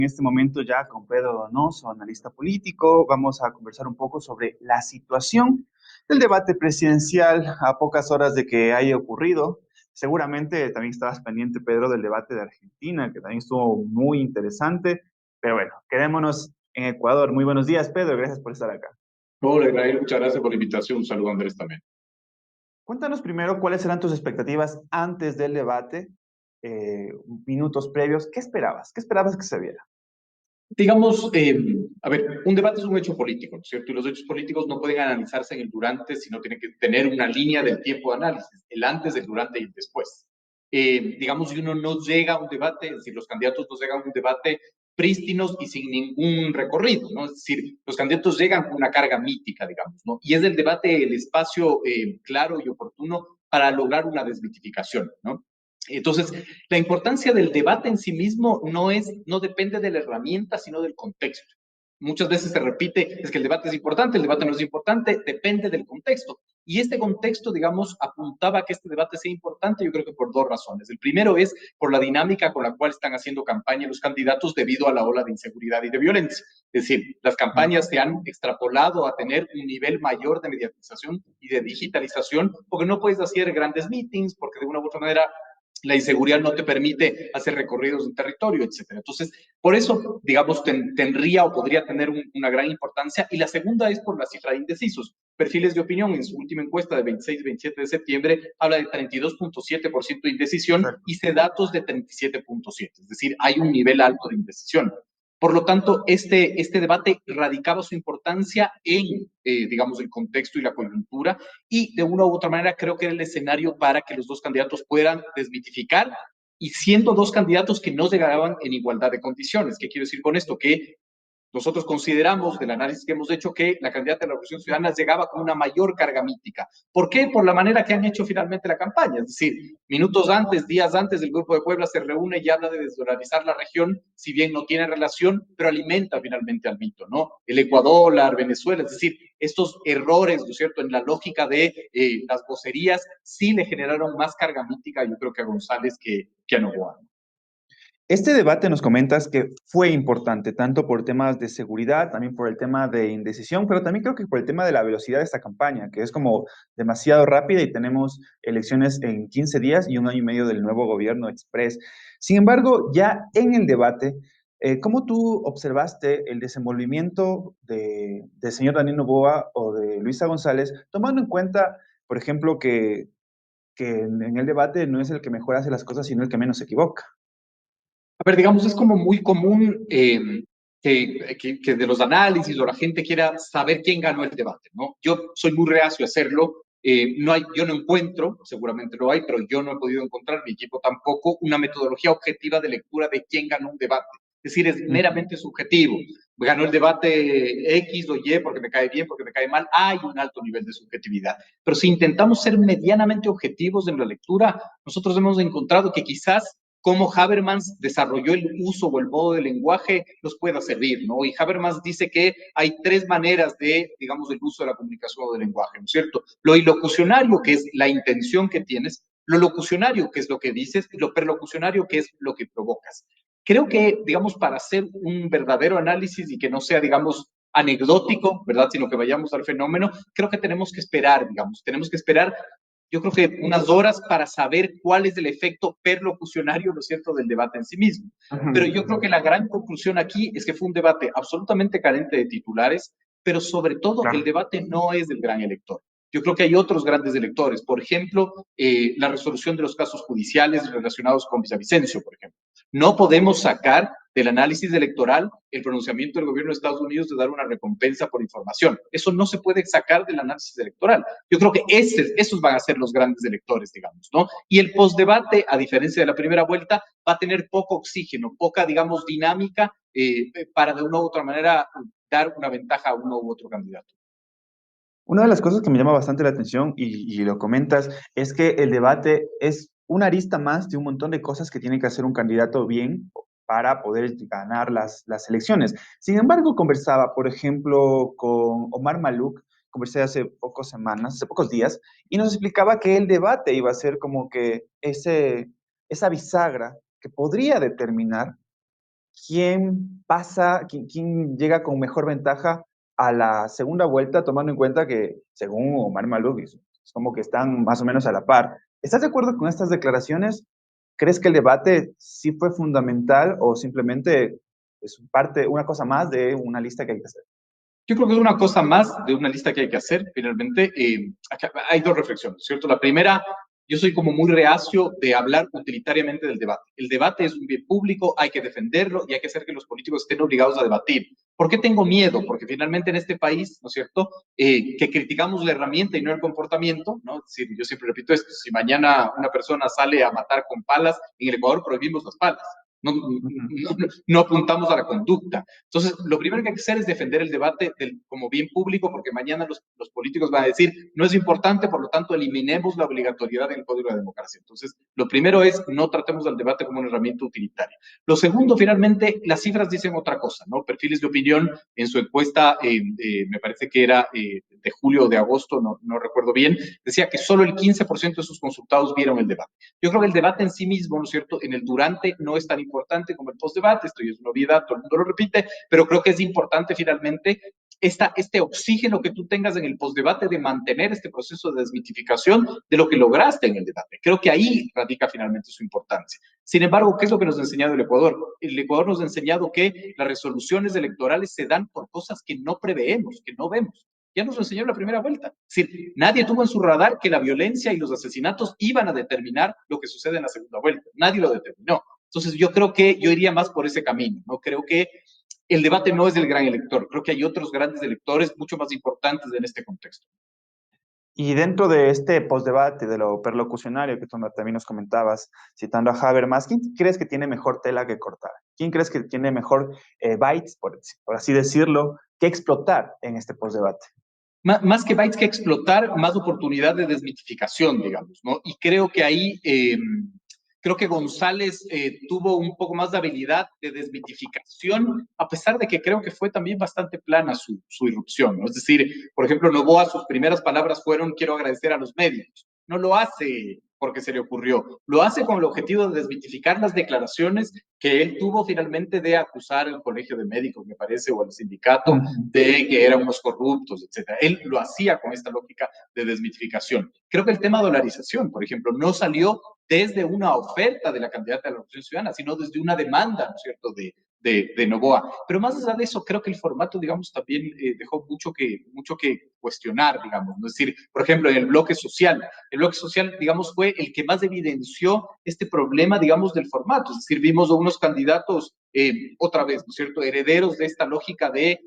En este momento ya con Pedro Donoso, analista político, vamos a conversar un poco sobre la situación del debate presidencial a pocas horas de que haya ocurrido. Seguramente también estabas pendiente, Pedro, del debate de Argentina, que también estuvo muy interesante, pero bueno, quedémonos en Ecuador. Muy buenos días, Pedro, gracias por estar acá. Hola, Israel, muchas gracias por la invitación. Un saludo a Andrés también. Cuéntanos primero cuáles eran tus expectativas antes del debate, minutos previos. ¿Qué esperabas? ¿Qué esperabas que se viera? Digamos, a ver, un debate es un hecho político, ¿no es cierto? Y los hechos políticos no pueden analizarse en el durante, sino tienen que tener una línea del tiempo de análisis, el antes, el durante y el después. Digamos, si uno no llega a un debate, es decir, los candidatos no llegan a un debate prístinos y sin ningún recorrido, ¿no? Es decir, los candidatos llegan con una carga mítica, digamos, ¿no? Y es el debate el espacio claro y oportuno para lograr una desmitificación, ¿no? Entonces, la importancia del debate en sí mismo no depende de la herramienta, sino del contexto. Muchas veces se repite, es que el debate es importante, el debate no es importante, depende del contexto. Y este contexto, digamos, apuntaba a que este debate sea importante, yo creo que por dos razones. El primero es por la dinámica con la cual están haciendo campaña los candidatos debido a la ola de inseguridad y de violencia. Es decir, las campañas se han extrapolado a tener un nivel mayor de mediatización y de digitalización, porque no puedes hacer grandes meetings, porque de una u otra manera la inseguridad no te permite hacer recorridos en territorio, etcétera. Entonces, por eso, digamos, tendría o podría tener una gran importancia. Y la segunda es por la cifra de indecisos. Perfiles de opinión, en su última encuesta de 26-27 de septiembre, habla de 32.7% de indecisión y datos de 37.7%. Es decir, hay un nivel alto de indecisión. Por lo tanto, este debate radicaba su importancia en, digamos, el contexto y la coyuntura, y de una u otra manera creo que era el escenario para que los dos candidatos puedan desmitificar, y siendo dos candidatos que no llegaban en igualdad de condiciones. ¿Qué quiero decir con esto? Que nosotros consideramos, del análisis que hemos hecho, que la candidata de la Revolución Ciudadana llegaba con una mayor carga mítica. ¿Por qué? Por la manera que han hecho finalmente la campaña. Es decir, minutos antes, días antes, el Grupo de Puebla se reúne y habla de desdolarizar la región, si bien no tiene relación, pero alimenta finalmente al mito, ¿no? El Ecuador, la Venezuela, es decir, estos errores, ¿no es cierto?, en la lógica de las vocerías, sí le generaron más carga mítica, yo creo que a González que a Novoa. Este debate nos comentas que fue importante, tanto por temas de seguridad, también por el tema de indecisión, pero también creo que por el tema de la velocidad de esta campaña, que es como demasiado rápida y tenemos elecciones en 15 días y un año y medio del nuevo gobierno express. Sin embargo, ya en el debate, ¿cómo tú observaste el desenvolvimiento del señor Daniel Noboa o de Luisa González, tomando en cuenta, por ejemplo, que en el debate no es el que mejor hace las cosas, sino el que menos se equivoca? A ver, digamos, es como muy común que de los análisis o la gente quiera saber quién ganó el debate, ¿no? Yo soy muy reacio a hacerlo. Yo no encuentro, seguramente lo hay, pero yo no he podido encontrar, mi equipo tampoco, una metodología objetiva de lectura de quién ganó un debate. Es decir, es meramente subjetivo. Ganó el debate X o Y porque me cae bien, porque me cae mal. Hay un alto nivel de subjetividad. Pero si intentamos ser medianamente objetivos en la lectura, nosotros hemos encontrado que quizás cómo Habermas desarrolló el uso o el modo del lenguaje nos pueda servir, ¿no? Y Habermas dice que hay tres maneras de, digamos, el uso de la comunicación o del lenguaje, ¿no es cierto? Lo ilocucionario, que es la intención que tienes, lo locucionario, que es lo que dices, y lo perlocucionario, que es lo que provocas. Creo que, digamos, para hacer un verdadero análisis y que no sea, digamos, anecdótico, ¿verdad? Sino que vayamos al fenómeno, creo que tenemos que esperar, digamos, tenemos que esperar, yo creo que unas horas para saber cuál es el efecto perlocucionario, ¿no es cierto?, del debate en sí mismo. Pero yo creo que la gran conclusión aquí es que fue un debate absolutamente carente de titulares, pero sobre todo el Claro. debate no es del gran elector. Yo creo que hay otros grandes electores, por ejemplo, la resolución de los casos judiciales relacionados con Villavicencio, por ejemplo. No podemos sacar del análisis electoral el pronunciamiento del gobierno de Estados Unidos de dar una recompensa por información. Eso no se puede sacar del análisis electoral. Yo creo que esos van a ser los grandes electores, digamos, ¿no? Y el postdebate, a diferencia de la primera vuelta, va a tener poco oxígeno, poca, digamos, dinámica para de una u otra manera dar una ventaja a uno u otro candidato. Una de las cosas que me llama bastante la atención, y lo comentas, es que el debate es una arista más de un montón de cosas que tiene que hacer un candidato bien para poder ganar las elecciones. Sin embargo, conversaba, por ejemplo, con Omar Maluk, conversé hace pocas semanas, hace pocos días, y nos explicaba que el debate iba a ser como que esa bisagra que podría determinar quién pasa, quién llega con mejor ventaja a la segunda vuelta, tomando en cuenta que, según Omar Malouf, es como que están más o menos a la par. ¿Estás de acuerdo con estas declaraciones? ¿Crees que el debate sí fue fundamental o simplemente es parte, una cosa más de una lista que hay que hacer? Yo creo que es una cosa más de una lista que hay que hacer, finalmente. Acá hay dos reflexiones, ¿cierto? La primera, yo soy como muy reacio de hablar utilitariamente del debate. El debate es un bien público, hay que defenderlo y hay que hacer que los políticos estén obligados a debatir. ¿Por qué tengo miedo? Porque finalmente en este país, ¿no es cierto?, que criticamos la herramienta y no el comportamiento, ¿no? Es decir, yo siempre repito esto, si mañana una persona sale a matar con palas, en el Ecuador prohibimos las palas. No, Ujú, no apuntamos a la conducta. Entonces, lo primero que hay que hacer es defender el debate como bien público, porque mañana los políticos van a decir, no es importante, por lo tanto, eliminemos la obligatoriedad del Código de Democracia. Entonces, lo primero es, no tratemos al debate como una herramienta utilitaria. Lo segundo, finalmente, las cifras dicen otra cosa, ¿no? Perfiles de opinión, en su encuesta, me parece que era de julio o de agosto, no recuerdo bien, decía que solo el 15% de sus consultados vieron el debate. Yo creo que el debate en sí mismo, ¿no es cierto?, en el durante no es tan importante como el postdebate, esto ya es una obviedad, todo el mundo lo repite, pero creo que es importante finalmente este oxígeno que tú tengas en el postdebate de mantener este proceso de desmitificación de lo que lograste en el debate. Creo que ahí radica finalmente su importancia. Sin embargo, ¿qué es lo que nos ha enseñado el Ecuador? El Ecuador nos ha enseñado que las resoluciones electorales se dan por cosas que no preveemos, que no vemos. Ya nos lo enseñó en la primera vuelta. Es decir, nadie tuvo en su radar que la violencia y los asesinatos iban a determinar lo que sucede en la segunda vuelta. Nadie lo determinó. Entonces, yo creo que yo iría más por ese camino. No creo que el debate no es del gran elector. Creo que hay otros grandes electores mucho más importantes en este contexto. y dentro de este postdebate, de lo perlocucionario que tú también nos comentabas, citando a Habermas, ¿quién crees que tiene mejor tela que cortar? ¿Quién crees que tiene mejor bytes, por así decirlo, que explotar en este postdebate? Más que bytes que explotar, más oportunidad de desmitificación, digamos, ¿no? Y creo que ahí, creo que González tuvo un poco más de habilidad de desmitificación, a pesar de que creo que fue también bastante plana su irrupción, ¿no? Es decir, por ejemplo, Noboa, sus primeras palabras fueron, quiero agradecer a los médicos. No lo hace porque se le ocurrió, lo hace con el objetivo de desmitificar las declaraciones que él tuvo finalmente de acusar al colegio de médicos, me parece, o al sindicato, Ujú. de que eran unos corruptos, etcétera. Él lo hacía con esta lógica de desmitificación. Creo que el tema de dolarización, por ejemplo, no salió desde una oferta de la candidata de la Revolución Ciudadana, sino desde una demanda, ¿no es cierto?, de Noboa. Pero más allá de eso, creo que el formato, digamos, también dejó mucho que cuestionar, digamos. ¿No? Es decir, por ejemplo, en el bloque social, digamos, fue el que más evidenció este problema, digamos, del formato. Es decir, vimos a unos candidatos, otra vez, ¿no es cierto?, herederos de esta lógica de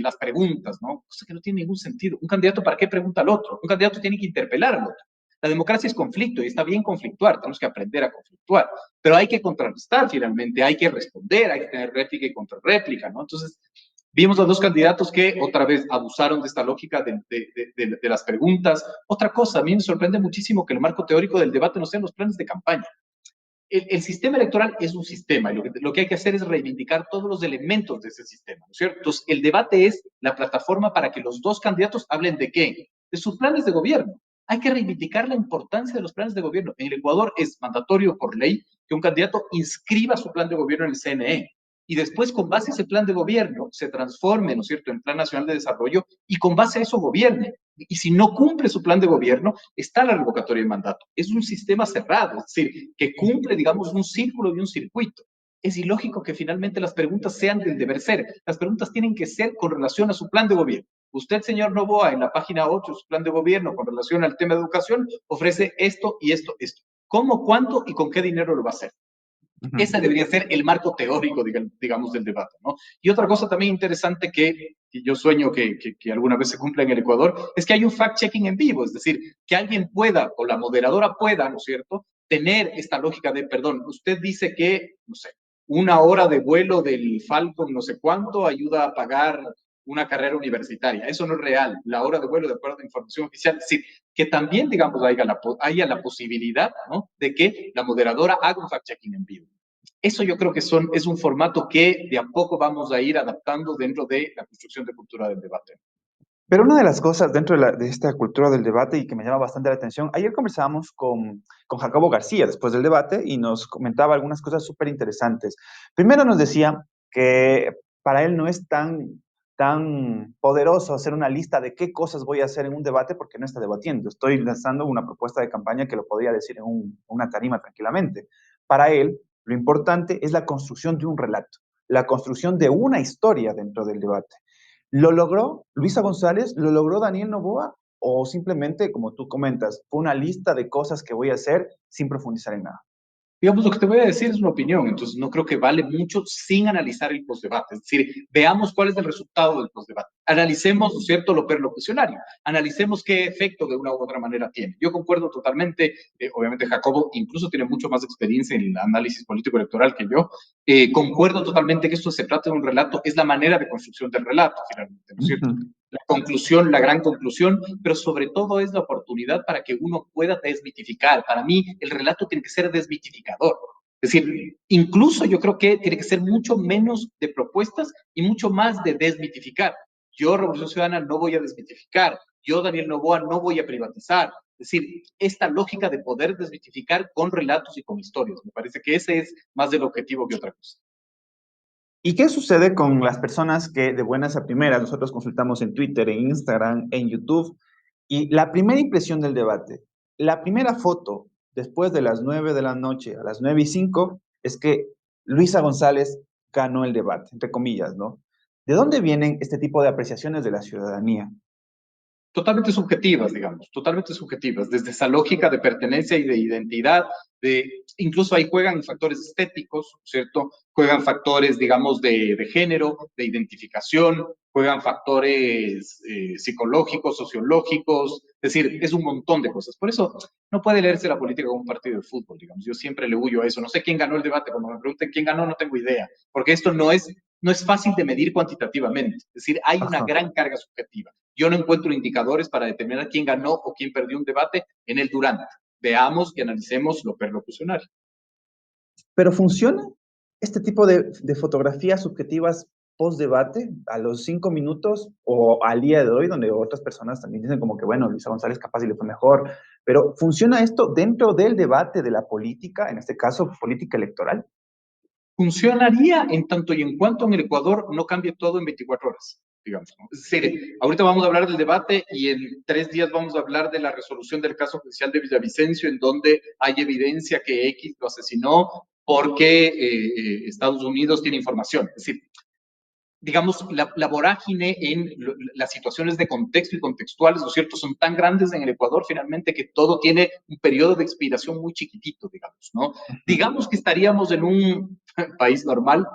las preguntas, ¿no? Cosa que no tiene ningún sentido. Un candidato, ¿para qué pregunta al otro? Un candidato tiene que interpelar al otro. La democracia es conflicto y está bien conflictuar, tenemos que aprender a conflictuar, pero hay que contrarrestar finalmente, hay que responder, hay que tener réplica y contrarréplica, ¿no? Entonces, vimos a dos candidatos que otra vez abusaron de esta lógica de las preguntas. Otra cosa, a mí me sorprende muchísimo que el marco teórico del debate no sean los planes de campaña. El sistema electoral es un sistema y lo que hay que hacer es reivindicar todos los elementos de ese sistema, ¿no es cierto? Entonces, el debate es la plataforma para que los dos candidatos hablen de qué, de sus planes de gobierno. Hay que reivindicar la importancia de los planes de gobierno. En el Ecuador es mandatorio por ley que un candidato inscriba su plan de gobierno en el CNE y después con base a ese plan de gobierno se transforme, ¿no es cierto?, en Plan Nacional de Desarrollo y con base a eso gobierne. Y si no cumple su plan de gobierno, está la revocatoria de mandato. Es un sistema cerrado, es decir, que cumple, digamos, un círculo y un circuito. Es ilógico que finalmente las preguntas sean del deber ser. Las preguntas tienen que ser con relación a su plan de gobierno. Usted, señor Noboa, en la página 8 de su plan de gobierno con relación al tema de educación, ofrece esto y esto, esto. ¿Cómo, cuánto y con qué dinero lo va a hacer? Ujú. Ese debería ser el marco teórico, digamos, del debate, ¿no? Y otra cosa también interesante que yo sueño que alguna vez se cumpla en el Ecuador, es que hay un fact-checking en vivo, es decir, que alguien pueda, o la moderadora pueda, ¿no es cierto?, tener esta lógica de, perdón, usted dice que, no sé, una hora de vuelo del Falcon no sé cuánto ayuda a pagar una carrera universitaria. Eso no es real. La hora de vuelo, de acuerdo a información oficial, es decir, que también, digamos, haya la posibilidad, ¿no?, de que la moderadora haga un fact-checking en vivo. Eso yo creo que es un formato que de a poco vamos a ir adaptando dentro de la construcción de cultura del debate. Pero una de las cosas dentro de esta cultura del debate y que me llama bastante la atención, ayer conversábamos con Jacobo García después del debate y nos comentaba algunas cosas súper interesantes. Primero nos decía que para él no es tan poderoso hacer una lista de qué cosas voy a hacer en un debate porque no está debatiendo. Estoy lanzando una propuesta de campaña que lo podría decir en una tarima tranquilamente. Para él, lo importante es la construcción de un relato, la construcción de una historia dentro del debate. ¿Lo logró Luisa González? ¿Lo logró Daniel Noboa? ¿O simplemente, como tú comentas, fue una lista de cosas que voy a hacer sin profundizar en nada? Digamos, lo que te voy a decir es una opinión, entonces no creo que vale mucho sin analizar el postdebate. Es decir, veamos cuál es el resultado del postdebate. Analicemos, ¿no es cierto?, lo perlocucionario. Analicemos qué efecto de una u otra manera tiene. Yo concuerdo totalmente, obviamente Jacobo incluso tiene mucho más experiencia en el análisis político electoral que yo. Concuerdo totalmente que esto se trata de un relato, es la manera de construcción del relato, finalmente, ¿no es cierto? Ujú. La conclusión, la gran conclusión, pero sobre todo es la oportunidad para que uno pueda desmitificar. Para mí, el relato tiene que ser desmitificador. Es decir, incluso yo creo que tiene que ser mucho menos de propuestas y mucho más de desmitificar. Yo, Revolución Ciudadana, no voy a desmitificar. Yo, Daniel Noboa, no voy a privatizar. Es decir, esta lógica de poder desmitificar con relatos y con historias. Me parece que ese es más del objetivo que otra cosa. ¿Y qué sucede con las personas que de buenas a primeras nosotros consultamos en Twitter, en Instagram, en YouTube? Y la primera impresión del debate, la primera foto después de las 9 de la noche a las 9:05 es que Luisa González ganó el debate, entre comillas, ¿no? ¿De dónde vienen este tipo de apreciaciones de la ciudadanía? Totalmente subjetivas, digamos, totalmente subjetivas, desde esa lógica de pertenencia y de identidad, incluso ahí juegan factores estéticos, ¿cierto? Juegan factores, digamos, de género, de identificación, juegan factores psicológicos, sociológicos, es decir, es un montón de cosas. Por eso no puede leerse la política como un partido de fútbol, digamos. Yo siempre le huyo a eso. No sé quién ganó el debate. Cuando me pregunten quién ganó, no tengo idea, porque esto no es fácil de medir cuantitativamente. Es decir, hay una Ajá. gran carga subjetiva. Yo no encuentro indicadores para determinar quién ganó o quién perdió un debate en el durante. Veamos y analicemos lo perlocucionario. ¿Pero funciona este tipo de fotografías subjetivas post-debate a los 5 minutos o al día de hoy, donde otras personas también dicen como que, bueno, Luisa González capaz y le fue mejor, pero ¿funciona esto dentro del debate de la política, en este caso política electoral? Funcionaría en tanto y en cuanto en el Ecuador no cambie todo en 24 horas, digamos, ¿no? Es decir, ahorita vamos a hablar del debate y en 3 días vamos a hablar de la resolución del caso judicial de Villavicencio, en donde hay evidencia que X lo asesinó porque Estados Unidos tiene información. Es decir, digamos, la vorágine en las situaciones de contexto y contextuales, ¿no es cierto?, son tan grandes en el Ecuador finalmente que todo tiene un periodo de expiración muy chiquitito, digamos, ¿no? Digamos que estaríamos en un país normal,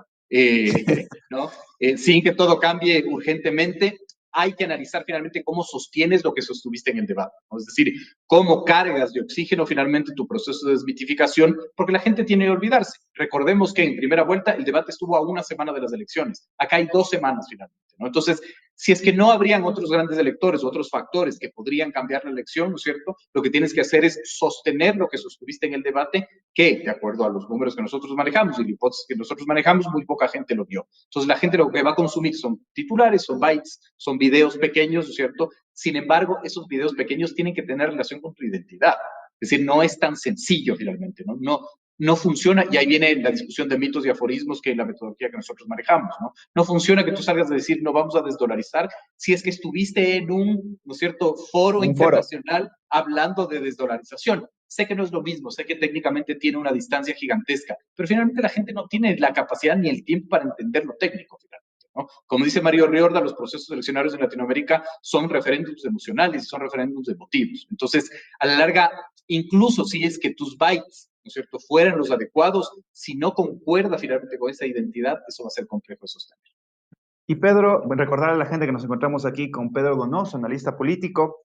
¿no? Sin que todo cambie urgentemente, hay que analizar finalmente cómo sostienes lo que sostuviste en el debate, ¿no? Es decir, cómo cargas de oxígeno finalmente tu proceso de desmitificación, porque la gente tiene que olvidarse. Recordemos que en primera vuelta el debate estuvo a una semana de las elecciones, acá hay 2 semanas finalmente, ¿no? Entonces, si es que no habrían otros grandes electores, otros factores que podrían cambiar la elección, ¿no es cierto? Lo que tienes que hacer es sostener lo que sostuviste en el debate, que de acuerdo a los números que nosotros manejamos y la hipótesis que nosotros manejamos, muy poca gente lo vio. Entonces, la gente lo que va a consumir son titulares, son bytes, son videos pequeños, ¿no es cierto? Sin embargo, esos videos pequeños tienen que tener relación con tu identidad. Es decir, no es tan sencillo finalmente, ¿no? No funciona, y ahí viene la discusión de mitos y aforismos, que es la metodología que nosotros manejamos, ¿no? No funciona que tú salgas a decir, no vamos a desdolarizar, si es que estuviste en un, ¿no es cierto?, foro Un foro. internacional hablando de desdolarización. Sé que no es lo mismo, sé que técnicamente tiene una distancia gigantesca, pero finalmente la gente no tiene la capacidad ni el tiempo para entender lo técnico, finalmente, ¿no? Como dice Mario Riorda, los procesos eleccionarios en Latinoamérica son referéndums emocionales y son referéndums emotivos. Entonces, a la larga, incluso si es que tus bytes, ¿no es cierto?, fueran los adecuados, si no concuerda finalmente con esa identidad, eso va a ser complejo de sostener. Y Pedro, recordar a la gente que nos encontramos aquí con Pedro Donoso, analista político.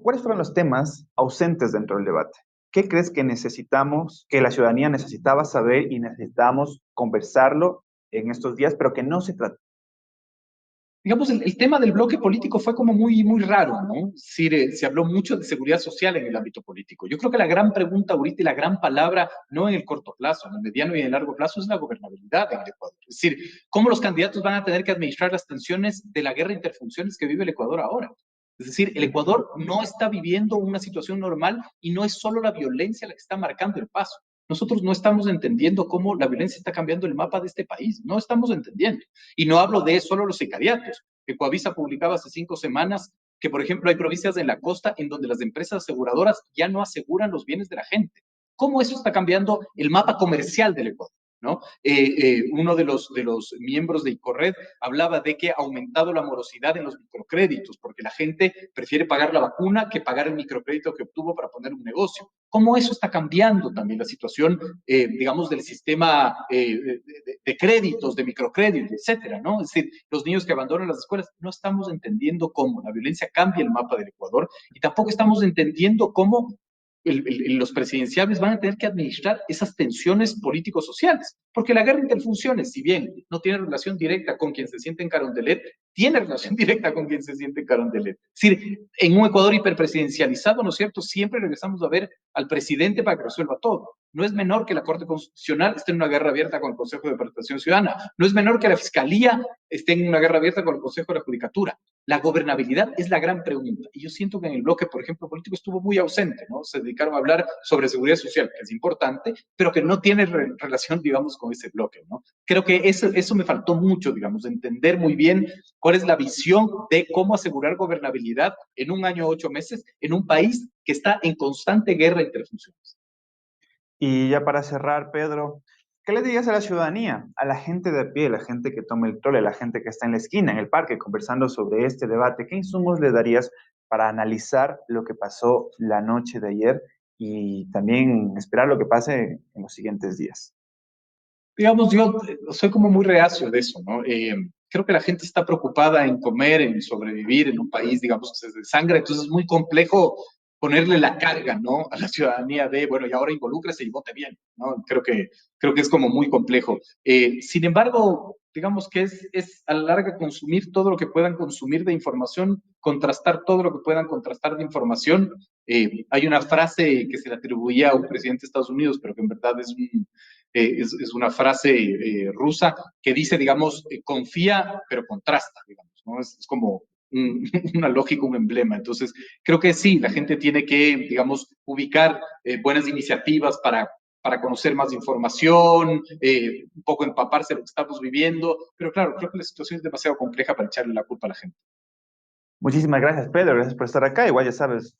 ¿Cuáles fueron los temas ausentes dentro del debate? ¿Qué crees que necesitamos, que la ciudadanía necesitaba saber y necesitamos conversarlo en estos días, pero que no se trató? Digamos, el tema del bloque político fue como muy, muy raro, ¿no? Sí, se habló mucho de seguridad social en el ámbito político. Yo creo que la gran pregunta ahorita y la gran palabra, no en el corto plazo, en el mediano y en el largo plazo, es la gobernabilidad en el Ecuador. Es decir, cómo los candidatos van a tener que administrar las tensiones de la guerra interfunciones que vive el Ecuador ahora. Es decir, el Ecuador no está viviendo una situación normal y no es solo la violencia la que está marcando el paso. nosotros no estamos entendiendo cómo la violencia está cambiando el mapa de este país. No estamos entendiendo. Y no hablo de solo los sicariatos. Ecoavisa publicaba hace 5 semanas que, por ejemplo, hay provincias en la costa en donde las empresas aseguradoras ya no aseguran los bienes de la gente. ¿Cómo eso está cambiando el mapa comercial del Ecuador? ¿No? Uno de los miembros de ICORRED hablaba de que ha aumentado la morosidad en los microcréditos, porque la gente prefiere pagar la vacuna que pagar el microcrédito que obtuvo para poner un negocio. ¿Cómo eso está cambiando también la situación, digamos, del sistema de créditos, de microcréditos, etcétera, ¿no? Es decir, los niños que abandonan las escuelas, no estamos entendiendo cómo la violencia cambia el mapa del Ecuador y tampoco estamos entendiendo cómo los presidenciales van a tener que administrar esas tensiones político-sociales, porque la guerra interfunciones, si bien no tiene relación directa con quien se siente en Carondelet, tiene relación directa con quien se siente en Carondelet. Es decir, en un Ecuador hiperpresidencializado, ¿no es cierto? Siempre regresamos a ver al presidente para que resuelva todo. No es menor que la Corte Constitucional esté en una guerra abierta con el Consejo de Participación Ciudadana. No es menor que la Fiscalía esté en una guerra abierta con el Consejo de la Judicatura. La gobernabilidad es la gran pregunta. Y yo siento que en el bloque, por ejemplo, político estuvo muy ausente, ¿no? Se dedicaron a hablar sobre seguridad social, que es importante, pero que no tiene relación, digamos, con ese bloque, ¿no? Creo que eso me faltó mucho, digamos, entender muy bien cuál es la visión de cómo asegurar gobernabilidad en un año, 8 meses, en un país que está en constante guerra entre funciones. Y ya para cerrar, Pedro, ¿qué le dirías a la ciudadanía, a la gente de a pie, la gente que toma el trole, la gente que está en la esquina, en el parque, conversando sobre este debate? ¿Qué insumos le darías para analizar lo que pasó la noche de ayer y también esperar lo que pase en los siguientes días? Digamos, yo soy como muy reacio de eso, ¿no? Creo que la gente está preocupada en comer, en sobrevivir en un país, digamos, que se desangra, entonces es muy complejo ponerle la carga, ¿no? A la ciudadanía de, bueno, y ahora involúcrese y vote bien, ¿no? Creo que es como muy complejo. Sin embargo, digamos que es a la larga consumir todo lo que puedan consumir de información, contrastar todo lo que puedan contrastar de información. Hay una frase que se le atribuía a un presidente de Estados Unidos, pero que en verdad es una frase rusa que dice, digamos, confía, pero contrasta, digamos, ¿no? Es como una lógica, un emblema. Entonces, creo que sí, la gente tiene que, digamos, ubicar buenas iniciativas para conocer más información, un poco empaparse de lo que estamos viviendo, pero claro, creo que la situación es demasiado compleja para echarle la culpa a la gente. Muchísimas gracias, Pedro. Gracias por estar acá. Igual ya sabes,